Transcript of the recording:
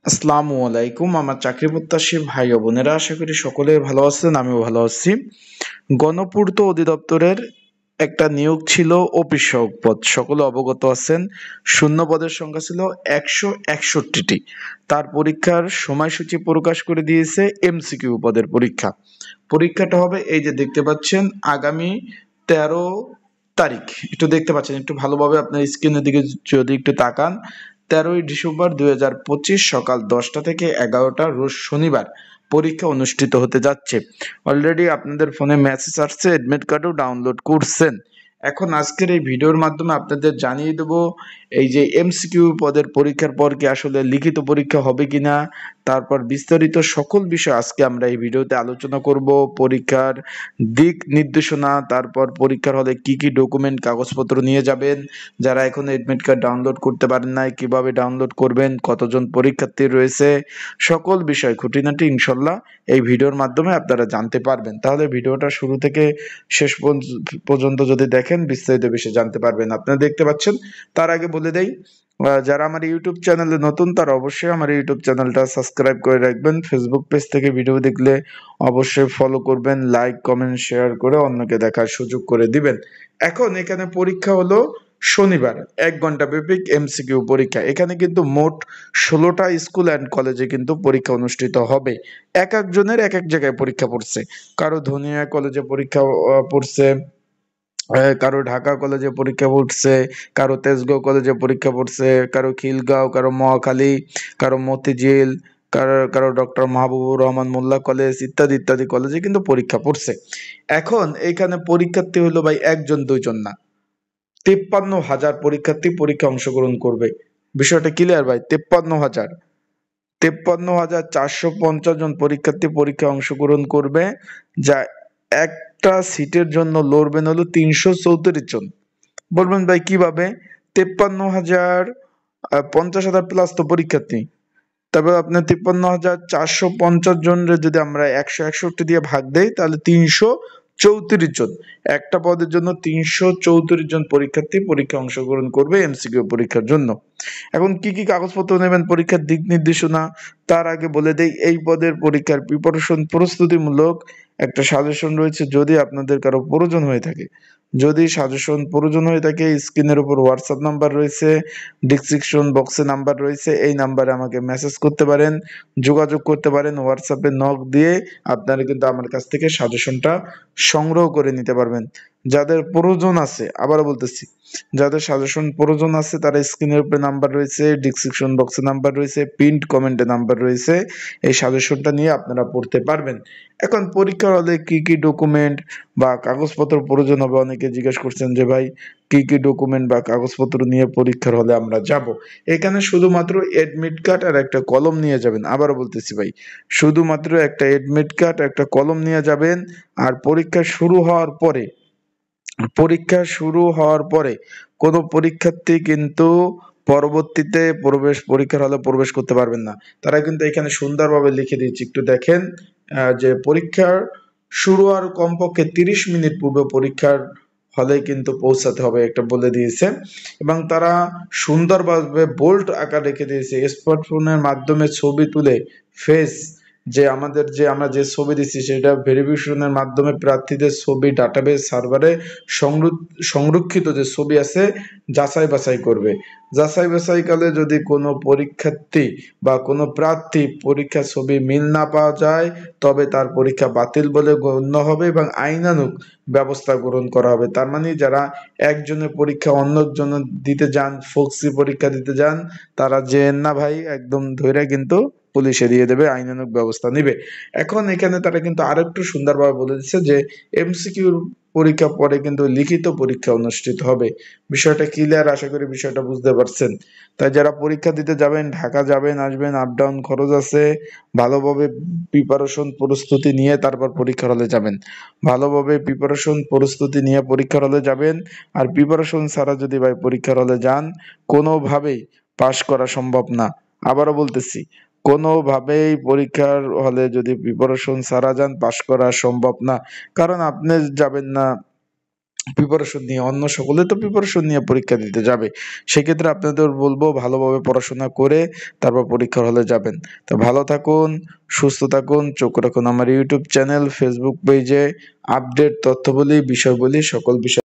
আসসালামু আলাইকুম। আমার চাকরি প্রত্যাশী ভাই ও বোনেরা, আশা করি সকলে ভালো আছেন, আমিও ভালো আছি। গণপূর্ত অধিদপ্তরের একটা নিয়োগ ছিল অফিস সহায়ক পদ, সকলে অবগত আছেন। শূন্য পদের সংখ্যা ছিল 161টি। তার পরীক্ষার সময়সূচি প্রকাশ করে দিয়েছে। এমসিকিউ পদের পরীক্ষা। পরীক্ষাটা হবে এই যে দেখতে পাচ্ছেন, আগামী 13 তারিখ। একটু দেখতে পাচ্ছেন, একটু ভালোভাবে আপনার স্ক্রিনের দিকে যদি একটু তাকান। 13ই ডিসেম্বর 2025 সকাল 10টা থেকে 11টা, রোজ শনিবার পরীক্ষা অনুষ্ঠিত হতে যাচ্ছে। অলরেডি আপনাদের ফোনে মেসেজ আসছে, এডমিট কার্ডও ডাউনলোড করছেন। এখন আজকের এই ভিডিওর মাধ্যমে আপনাদের জানিয়ে দেব এই যে এমসিকিউ পদের পরীক্ষার পর কি আসলে লিখিত পরীক্ষা হবে কিনা, তারপর বিস্তারিত সকল বিষয় আজকে আমরা এই ভিডিওতে আলোচনা করব। পরীক্ষার দিক নির্দেশনা, তারপর পরীক্ষার হলে কি কি ডকুমেন্ট কাগজপত্র নিয়ে যাবেন, যারা এখন এডমিট কার্ড ডাউনলোড করতে পারেন নাই কিভাবে ডাউনলোড করবেন, কতজন পরীক্ষার্থী রয়েছে, সকল বিষয় খুঁটিনাটি ইনশাল্লাহ এই ভিডিওর মাধ্যমে আপনারা জানতে পারবেন। তাহলে ভিডিওটা শুরু থেকে শেষ পর্যন্ত যদি দেখেন বিস্তারিত বিষয়ে জানতে পারবেন। আপনারা দেখতে পাচ্ছেন। তার আগে বলে দেই, যারা আমার ইউটিউব চ্যানেলে নতুন তারা অবশ্যই আমার ইউটিউব চ্যানেলটা সাবস্ক্রাইব করে রাখবেন। ফেসবুক পেজ থেকে ভিডিও দেখলে অবশ্যই ফলো করবেন, লাইক কমেন্ট শেয়ার করে অন্যকে দেখার সুযোগ করে দিবেন। এখন এখানে পরীক্ষা হলো শনিবার, 1 ঘন্টা ব্যাপী এমসিকিউ পরীক্ষা। এখানে কিন্তু মোট 16টা স্কুল অ্যান্ড কলেজে কিন্তু পরীক্ষা অনুষ্ঠিত হবে। এক একজনের এক এক জায়গায় পরীক্ষা পড়ছে। কারো ধনিয়া কলেজে পরীক্ষা পড়ছে, কারো ঢাকা কলেজে পরীক্ষা পড়ছে, কারো তেজগাঁও কলেজে পরীক্ষা পড়ছে, কারো খিলগাঁও, কারো মহাখালী, কারো মতিঝিল, কারো কারো ডক্টর মাহবুবুর রহমান মোল্লা কলেজ, ইত্যাদি ইত্যাদি কলেজে কিন্তু পরীক্ষা পড়ছে। এখন এখানে পরীক্ষার্থী হলো ভাই একজন দুইজন না, 53,000 পরীক্ষার্থী পরীক্ষা অংশগ্রহণ করবে। বিষয়টা ক্লিয়ার ভাই? 53,450 জন পরীক্ষার্থী পরীক্ষা অংশগ্রহণ করবে, যা একটা সিটের জন্য লড়বেন হলো 334 জন। বলবেন ভাই কিভাবে? 53,000, 50,000 প্লাস তো পরীক্ষার্থী। তবে আপনার 53,450 জনের যদি আমরা 161 দিয়ে ভাগ দেই তাহলে 334 জন। একটা পদের জন্য 334 জন পরীক্ষার্থী পরীক্ষা অংশগ্রহণ করবে এমসিকিউ পরীক্ষার জন্য। এখন কি কি কাগজপত্র নেবেন, পরীক্ষার দিক নির্দেশনা, তার আগে বলে দেই এই পদের পরীক্ষার প্রিপারেশন প্রস্তুতিমূলক একটা সাজেশন রয়েছে। যদি আপনাদের কারো প্রয়োজন হয়ে থাকে, যদি সাজেশন প্রয়োজন হয়ে থাকে, স্ক্রিনের উপর হোয়াটসঅ্যাপ নাম্বার রয়েছে, ডিসক্রিপশন বক্সে নাম্বার রয়েছে, এই নাম্বারে আমাকে মেসেজ করতে পারেন, যোগাযোগ করতে পারেন। হোয়াটসঅ্যাপে নক দিয়ে আপনারা কিন্তু আমার কাছ থেকে সাজেশনটা সংগ্রহ করে নিতে পারবেন। যাদের প্রয়োজন আছে, আবারও বলতেছি, যাদের সাজেশন প্রয়োজন আছে তারা স্ক্রিনের উপরে নাম্বার রয়েছে, ডিসক্রিপশন বক্সে নাম্বার রয়েছে, পিন্ড কমেন্টে নাম্বার রয়েছে, এই সাজেশনটা নিয়ে আপনারা পড়তে পারবেন। এখন পরীক্ষার হলে কি কি ডকুমেন্ট বা কাগজপত্র প্রয়োজন হবে, অনেকে জিজ্ঞেস করছেন যে ভাই কি কি ডকুমেন্ট বা কাগজপত্র নিয়ে পরীক্ষার হলে আমরা যাব। এখানে শুধুমাত্র এডমিট কার্ড আর একটা কলম নিয়ে যাবেন। আবারও বলতেছি ভাই, শুধুমাত্র একটা এডমিট কার্ড একটা কলম নিয়ে যাবেন। আর পরীক্ষা শুরু হওয়ার পরে কোনো পরীক্ষার্থী কিন্তু পরবর্তীতে পরীক্ষার হলে প্রবেশ করতে পারবেন না। তারা কিন্তু এখানে সুন্দরভাবে লিখে দিয়েছে, একটু দেখেন। যে পরীক্ষার শুরু হওয়ার কমপক্ষে 30 মিনিট পূর্বে পরীক্ষার হলে কিন্তু পৌঁছাতে হবে, একটা বলে দিয়েছে। এবং তারা সুন্দরভাবে বোল্ড আকার রেখে দিয়েছে, স্মার্টফোনের মাধ্যমে ছবি তুলে ফেস, আমরা যে ছবি দিচ্ছি সেটা ভেরিফিকেশনের মাধ্যমে প্রার্থীদের ছবি ডাটাবেস সার্ভারে সংরক্ষিত যে ছবি আছে যাচাই বাছাই করবে। যাচাই বাছাইকালে যদি কোনো পরীক্ষার্থী বা কোনো প্রার্থী পরীক্ষার ছবি মিল না পাওয়া যায়, তবে তার পরীক্ষা বাতিল বলে গণ্য হবে এবং আইনানুগ ব্যবস্থা গ্রহণ করা হবে। তার মানে যারা একজনের পরীক্ষা অন্যজন দিতে যান, ফক্সি পরীক্ষা দিতে যান, তারা যে না ভাই, একদম ধরে কিন্তু পুলিশে দিয়ে দেবে, আইনানুগ ব্যবস্থা নিবে। এখন এখানে তারা কিন্তু আরেকটু সুন্দরভাবে বলে দিচ্ছে যে এমসিকিউর পরীক্ষা পরে কিন্তু লিখিত পরীক্ষা অনুষ্ঠিত হবে। বিষয়টা ক্লিয়ার? আশা করি বিষয়টা বুঝতে পারছেন। তাই যারা পরীক্ষা দিতে যাবেন, ঢাকা যাবেন আসবেন, আপ ডাউন খরচ আছে, ভালোভাবে প্রিপারেশন প্রস্তুতি নিয়ে তারপর পরীক্ষার হলে যাবেন। ভালোভাবে প্রিপারেশন প্রস্তুতি নিয়ে পরীক্ষার হলে যাবেন। আর প্রিপারেশন ছাড়া যদি ভাই পরীক্ষার হলে যান, কোনোভাবেই পাশ করা সম্ভব না। আবারও বলতেছি, কোনোভাবেই পরীক্ষার হলে যদি প্রিপারেশন ছাড়া যান পাশ করা সম্ভব না। কারণ আপনি যাবেন না প্রিপারেশন নিয়ে, অন্য সকলে তো প্রিপারেশন নিয়ে পরীক্ষা দিতে যাবে। সেক্ষেত্রে আপনাদের বলবো ভালোভাবে পড়াশোনা করে তারপর পরীক্ষার হলে যাবেন। তো ভালো থাকুন, সুস্থ থাকুন, চোখ রাখুন আমার ইউটিউব চ্যানেল, ফেসবুক পেজে আপডেট তথ্য বলি, বিষয় বলি, সকল বিষয়